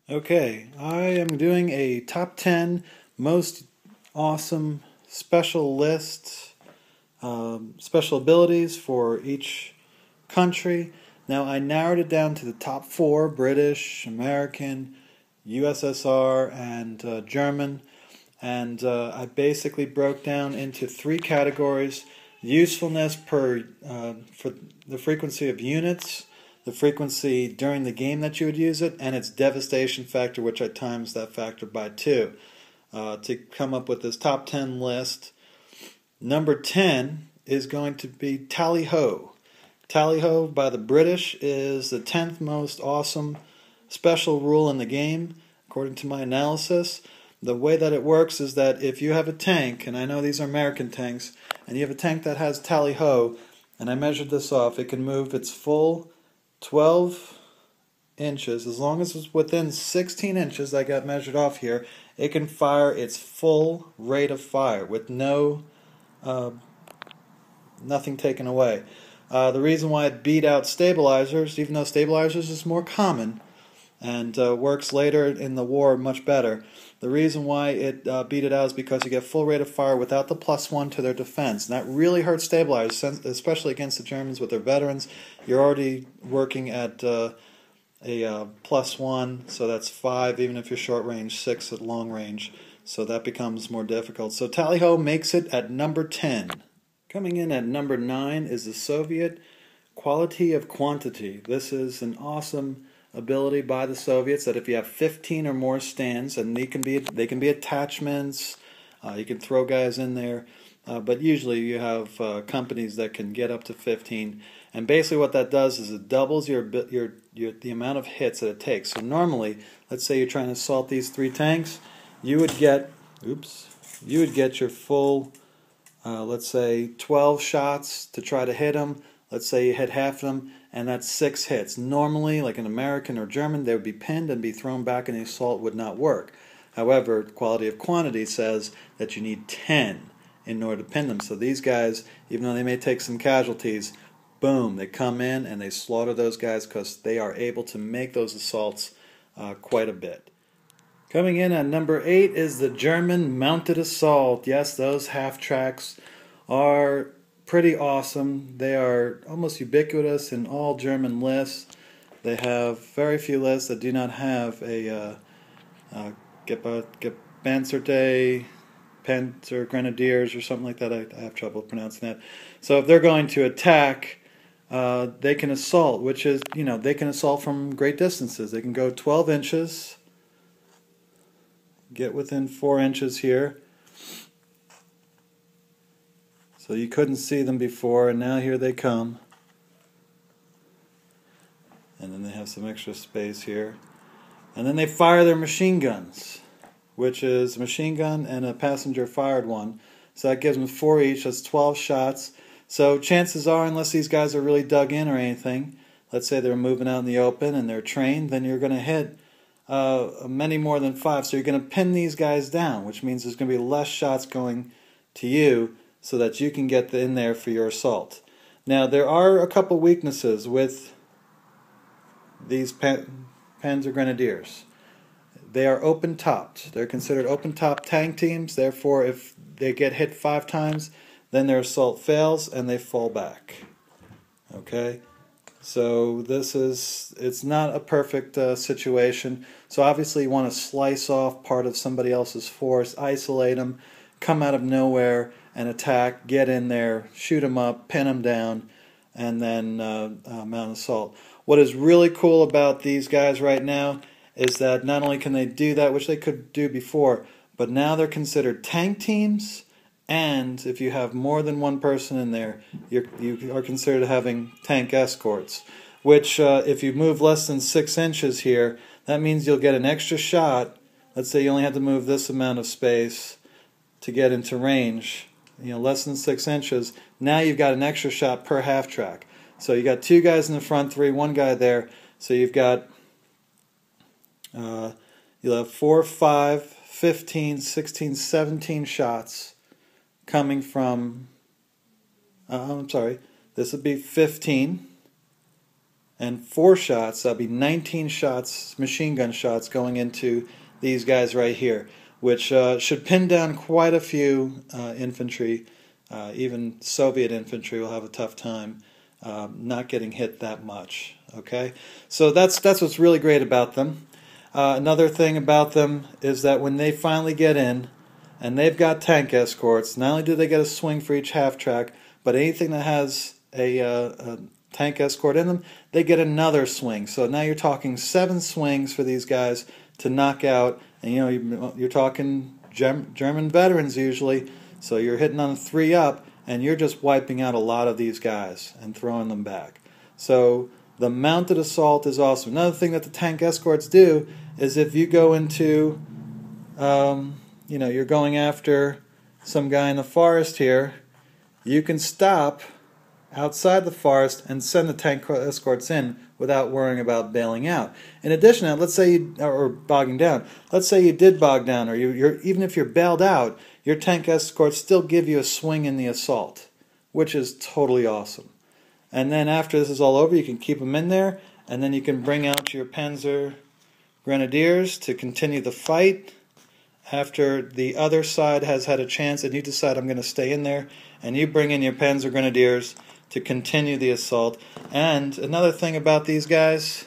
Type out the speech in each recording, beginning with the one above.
Okay, I am doing a top 10 most awesome special list, special abilities for each country. Now, I narrowed it down to the top four: British, American, USSR, and German. And I basically broke down into three categories: usefulness for the frequency of units, the frequency during the game that you would use it, and its devastation factor, which I times that factor by 2 to come up with this top 10 list. Number 10 is going to be Tally Ho. Tally Ho by the British is the 10th most awesome special rule in the game, according to my analysis. The way that it works is that if you have a tank, and I know these are American tanks, and you have a tank that has Tally Ho, and I measured this off, it can move its full 12 inches, as long as it's within 16 inches that got measured off here, it can fire its full rate of fire with nothing taken away. The reason why it beat out stabilizers, even though stabilizers is more common and works later in the war much better, the reason why it beat it out is because you get full rate of fire without the +1 to their defense. And that really hurts stabilizers, especially against the Germans with their veterans. You're already working at a +1, so that's 5 even if you're short range, 6 at long range. So that becomes more difficult. So Tally Ho makes it at number 10. Coming in at number 9 is the Soviet Quality of Quantity. This is an awesome ability by the Soviets that if you have 15 or more stands, and they can be attachments, you can throw guys in there, but usually you have companies that can get up to 15. And basically what that does is it doubles the amount of hits that it takes. So normally, let's say you're trying to assault these 3 tanks, you would get your full, let's say 12 shots to try to hit them. Let's say you hit half of them, and that's 6 hits. Normally, like an American or German, they would be pinned and be thrown back, and the assault would not work. However, quality of quantity says that you need 10 in order to pin them. So these guys, even though they may take some casualties, boom, they come in and they slaughter those guys because they are able to make those assaults quite a bit. Coming in at number 8 is the German Mounted Assault. Yes, those half-tracks are pretty awesome. They are almost ubiquitous in all German lists. They have very few lists that do not have a Panzer Grenadiers or something like that. I have trouble pronouncing that. So if they're going to attack, they can assault, which is, they can assault from great distances. They can go 12 inches, get within 4 inches here. So you couldn't see them before, and now here they come. And then they have some extra space here. And then they fire their machine guns, which is a machine gun and a passenger-fired one. So that gives them 4 each, that's 12 shots. So chances are, unless these guys are really dug in or anything, let's say they're moving out in the open and they're trained, then you're going to hit many more than 5. So you're going to pin these guys down, which means there's going to be less shots going to you, so that you can get in there for your assault. Now, there are a couple weaknesses with these Panzer Grenadiers. They are open-topped. They're considered open-top tank teams. Therefore, if they get hit 5 times, then their assault fails and they fall back. Okay? So it's not a perfect situation. So obviously you want to slice off part of somebody else's force, isolate them, come out of nowhere and attack, get in there, shoot them up, pin them down, and then mount assault. What is really cool about these guys right now is that not only can they do that, which they could do before, but now they're considered tank teams, and if you have more than one person in there, you are considered having tank escorts, which if you move less than 6 inches here, that means you'll get an extra shot. Let's say you only have to move this amount of space to get into range, less than 6 inches. Now you've got an extra shot per half track. So you got 2 guys in the front, 3, 1 guy there. So you've got, you'll have 4, 5, 15, 16, 17 shots coming from, I'm sorry, this would be 15. and 4 shots. That'll be 19 shots, machine gun shots, going into these guys right here, which should pin down quite a few infantry. Even Soviet infantry will have a tough time not getting hit that much. Okay, so that's what's really great about them. Another thing about them is that when they finally get in, and they've got tank escorts, not only do they get a swing for each half track, but anything that has a tank escort in them, they get another swing. So now you're talking 7 swings for these guys to knock out, and you're talking German veterans usually, so you're hitting on 3 up, and you're just wiping out a lot of these guys and throwing them back. So the mounted assault is awesome. Another thing that the tank escorts do is if you go into, you're going after some guy in the forest here, you can stop outside the forest and send the tank escorts in without worrying about bailing out. In addition, let's say or bogging down. Let's say you did bog down, or even if you're bailed out, your tank escorts still give you a swing in the assault, which is totally awesome. And then after this is all over, you can keep them in there, and then you can bring out your Panzer Grenadiers to continue the fight. After the other side has had a chance and you decide I'm going to stay in there, and you bring in your Panzer Grenadiers to continue the assault. And another thing about these guys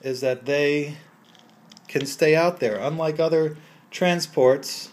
is that they can stay out there. Unlike other transports,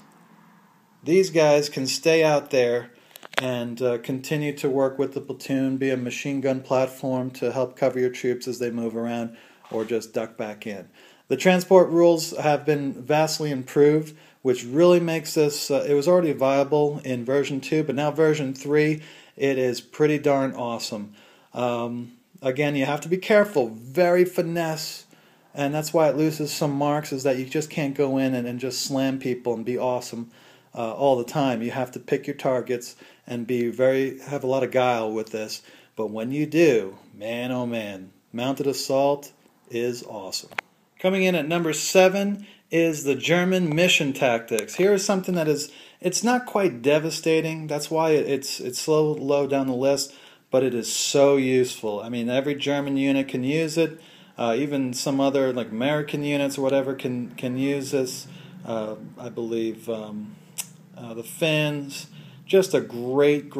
these guys can stay out there and continue to work with the platoon, be a machine gun platform to help cover your troops as they move around, or just duck back in. The transport rules have been vastly improved, which really makes this, it was already viable in version 2, but now version 3, it is pretty darn awesome. Again, you have to be careful, very finesse, and that's why it loses some marks, is that you just can't go in and just slam people and be awesome all the time. You have to pick your targets and have a lot of guile with this. But when you do, man oh man, mounted assault is awesome. Coming in at number 7 is the German mission tactics. Here is something that it's not quite devastating. That's why it's low down the list, but it is so useful. I mean, every German unit can use it. Even some other, like American units or whatever, can use this. I believe the Finns. Just a great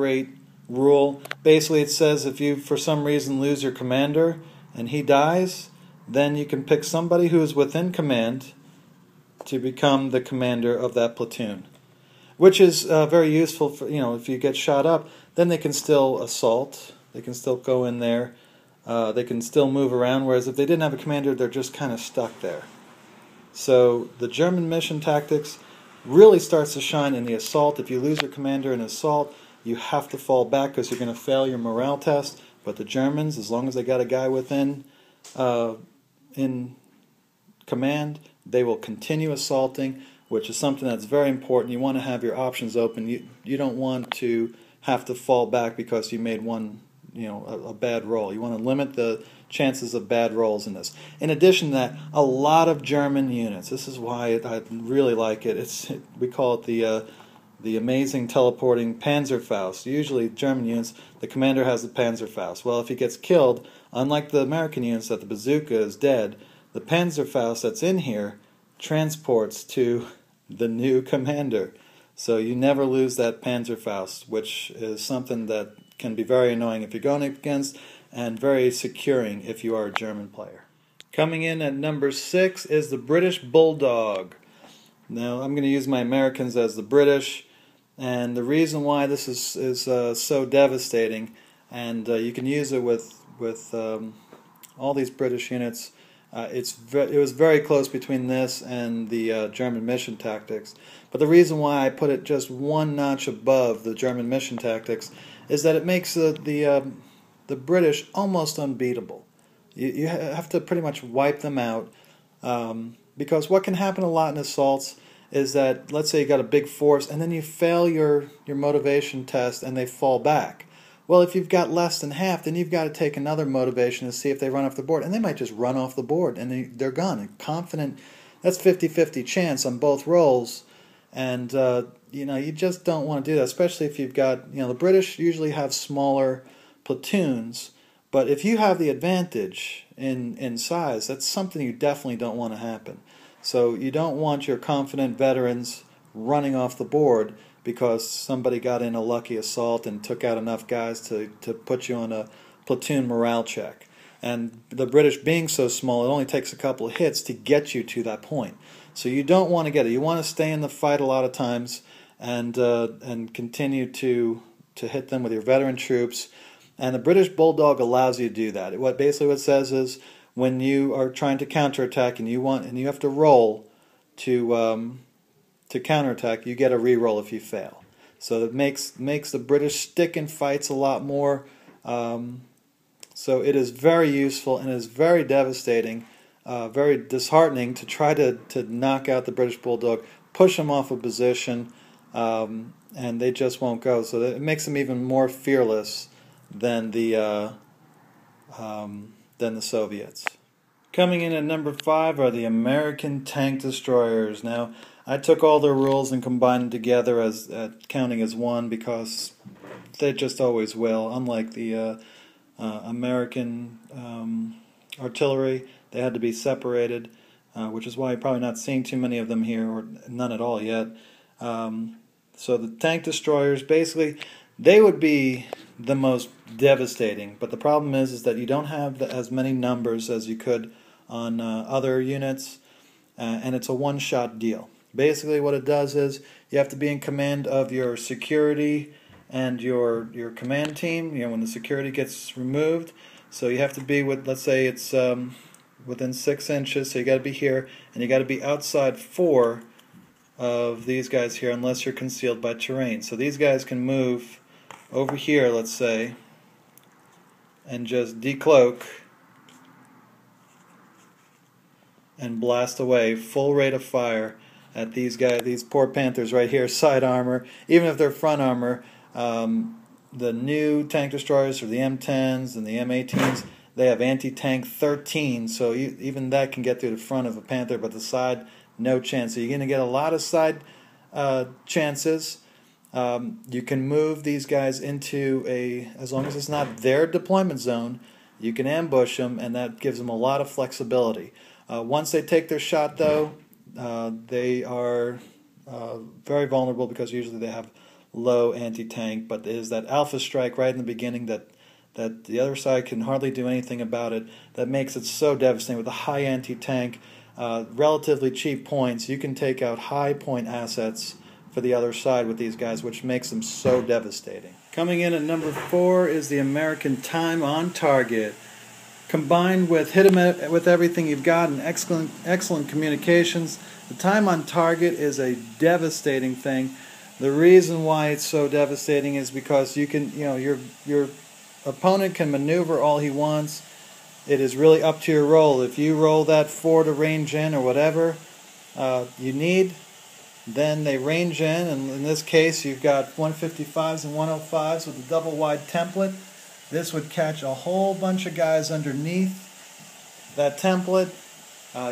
rule. Basically, it says if you, for some reason, lose your commander and he dies, then you can pick somebody who is within command to become the commander of that platoon, which is very useful for, if you get shot up, then they can still assault, they can still go in there, they can still move around, whereas if they didn't have a commander, they're just kind of stuck there. So the German mission tactics really starts to shine in the assault. If you lose your commander in assault, you have to fall back because you're going to fail your morale test. But the Germans, as long as they got a guy within in command, they will continue assaulting, which is something that's very important. You want to have your options open. You don't want to have to fall back because you made one, a bad roll. You want to limit the chances of bad rolls in this. In addition to that, a lot of German units. This is why I really like it. We call it the amazing teleporting Panzerfaust. Usually German units, the commander has the Panzerfaust. Well, if he gets killed, unlike the American units that the bazooka is dead, the Panzerfaust that's in here transports to the new commander. So you never lose that Panzerfaust, which is something that can be very annoying if you're going against, and very securing if you are a German player. Coming in at number 6 is the British Bulldog. Now I'm going to use my Americans as the British, and the reason why this is so devastating, and you can use it with all these British units. It was very close between this and the German mission tactics. But the reason why I put it just one notch above the German mission tactics is that it makes the British almost unbeatable. You have to pretty much wipe them out, because what can happen a lot in assaults is that, let's say you got a big force and then you fail your motivation test and they fall back. Well, if you've got less than half, then you've got to take another motivation to see if they run off the board. And they might just run off the board and they're gone. Confident, that's 50-50 chance on both rolls. And, you just don't want to do that, especially if you've got, the British usually have smaller platoons. But if you have the advantage, in size, that's something you definitely don't want to happen. So you don't want your confident veterans running off the board because somebody got in a lucky assault and took out enough guys to put you on a platoon morale check. And the British being so small, it only takes a couple of hits to get you to that point. So you don't want to get it. You want to stay in the fight a lot of times and continue to hit them with your veteran troops. And the British Bulldog allows you to do that. Basically what it says is when you are trying to counterattack and you have to roll to counterattack, you get a reroll if you fail. So it makes the British stick in fights a lot more. So it is very useful and is very devastating, very disheartening to try to knock out the British Bulldog, push them off a position, and they just won't go. So it makes them even more fearless than the Soviets. Coming in at number 5 are the American tank destroyers. Now, I took all their rules and combined them together as counting as one because they just always will. Unlike the American artillery, they had to be separated, which is why you're probably not seeing too many of them here, or none at all yet. So the tank destroyers, basically, they would be the most devastating. But the problem is that you don't have as many numbers as you could on other units, and it's a one-shot deal. Basically what it does is you have to be in command of your security and your command team, when the security gets removed. So you have to be with, let's say it's within 6 inches, so you got to be here, and you got to be outside 4 of these guys here unless you're concealed by terrain. So these guys can move over here, let's say, and just decloak and blast away full rate of fire at these guys, these poor Panthers right here, side armor. Even if they're front armor, the new tank destroyers, or the M10s and the M18s, they have anti-tank 13, so even that can get through the front of a Panther, but the side, no chance. So you're going to get a lot of side chances. You can move these guys into as long as it's not their deployment zone, you can ambush them, and that gives them a lot of flexibility. Once they take their shot, though, they are very vulnerable because usually they have low anti-tank, but there's that alpha strike right in the beginning that the other side can hardly do anything about it. That makes it so devastating. With a high anti-tank, relatively cheap points, you can take out high point assets for the other side with these guys, which makes them so devastating. Coming in at number 4 is the American time on target. Combined with hit them with everything you've got and excellent communications, the time on target is a devastating thing. The reason why it's so devastating is because you can, your opponent can maneuver all he wants. It is really up to your roll. If you roll that 4 to range in or whatever you need, then they range in, and in this case you've got 155s and 105s with a double wide template. This would catch a whole bunch of guys underneath that template.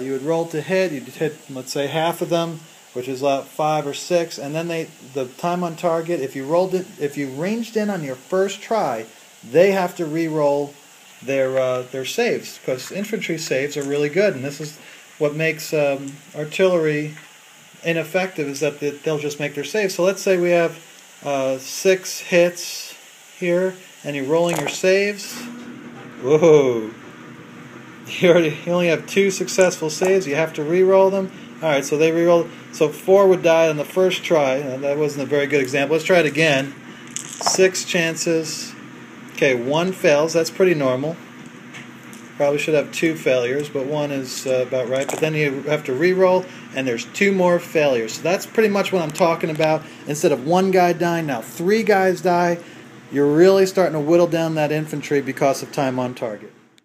You would roll to hit. You'd hit, let's say, half of them, which is about 5 or 6, and then the time on target, if you ranged in on your first try, they have to re-roll their saves, because infantry saves are really good, and this is what makes artillery ineffective, is that they'll just make their saves. So let's say we have 6 hits here, and you're rolling your saves. Whoa! You only have 2 successful saves. You have to re-roll them. All right, so they re-roll. So 4 would die on the first try. That wasn't a very good example. Let's try it again. 6 chances. Okay, 1 fails. That's pretty normal. Probably should have 2 failures, but 1 is about right. But then you have to re-roll, and there's 2 more failures. So that's pretty much what I'm talking about. Instead of 1 guy dying, now 3 guys die. You're really starting to whittle down that infantry because of time on target.